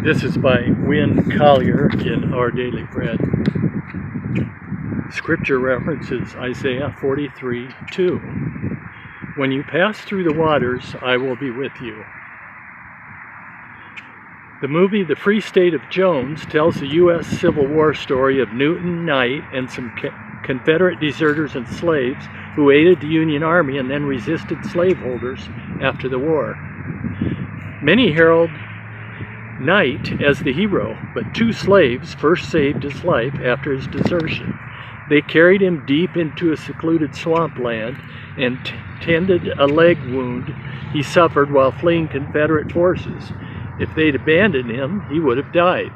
This is by Wynne Collier in Our Daily Bread. Scripture reference is Isaiah 43:2. When you pass through the waters, I will be with you. The movie The Free State of Jones tells the U.S. Civil War story of Newton Knight and some Confederate deserters and slaves who aided the Union Army and then resisted slaveholders after the war. Many herald Knight as the hero, but two slaves first saved his life after his desertion. They carried him deep into a secluded swampland and tended a leg wound he suffered while fleeing Confederate forces. If they'd abandoned him, he would have died.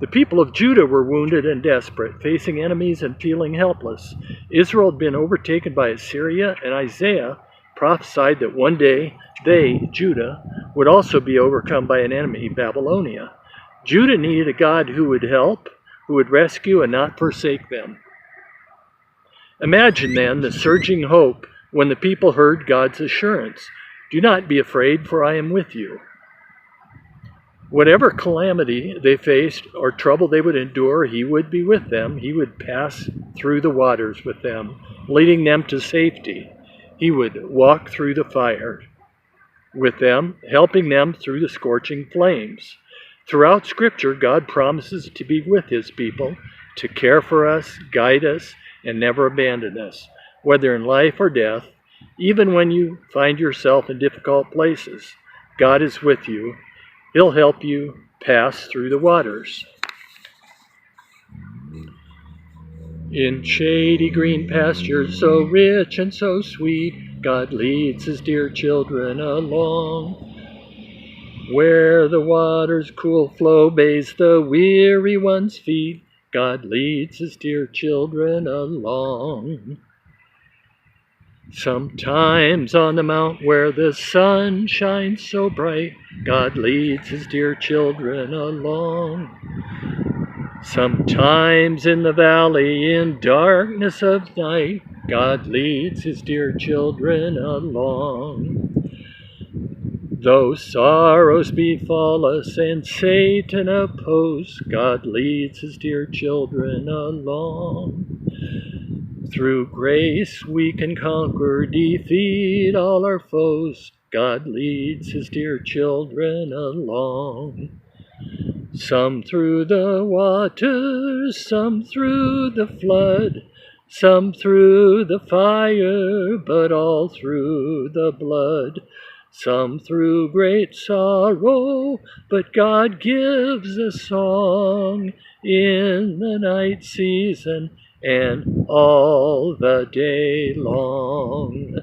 The people of Judah were wounded and desperate, facing enemies and feeling helpless. Israel had been overtaken by Assyria, and Isaiah prophesied that one day they, Judah, would also be overcome by an enemy, Babylonia. Judah needed a God who would help, who would rescue and not forsake them. Imagine then the surging hope when the people heard God's assurance, "Do not be afraid, for I am with you." Whatever calamity they faced or trouble they would endure, he would be with them. He would pass through the waters with them, leading them to safety. He would walk through the fire with them, helping them through the scorching flames. Throughout Scripture, God promises to be with his people, to care for us, guide us, and never abandon us, whether in life or death. Even when you find yourself in difficult places, God is with you. He'll help you pass through the waters. In shady green pastures so rich and so sweet, God leads his dear children along. Where the water's cool flow bathes the weary one's feet, God leads his dear children along. Sometimes on the mount where the sun shines so bright, God leads his dear children along. Sometimes in the valley in darkness of night, God leads his dear children along. Though sorrows befall us and Satan oppose, God leads his dear children along. Through grace we can conquer, defeat all our foes. God leads his dear children along. Some through the waters, some through the flood, some through the fire, but all through the blood. Some through great sorrow, but God gives a song in the night season and all the day long.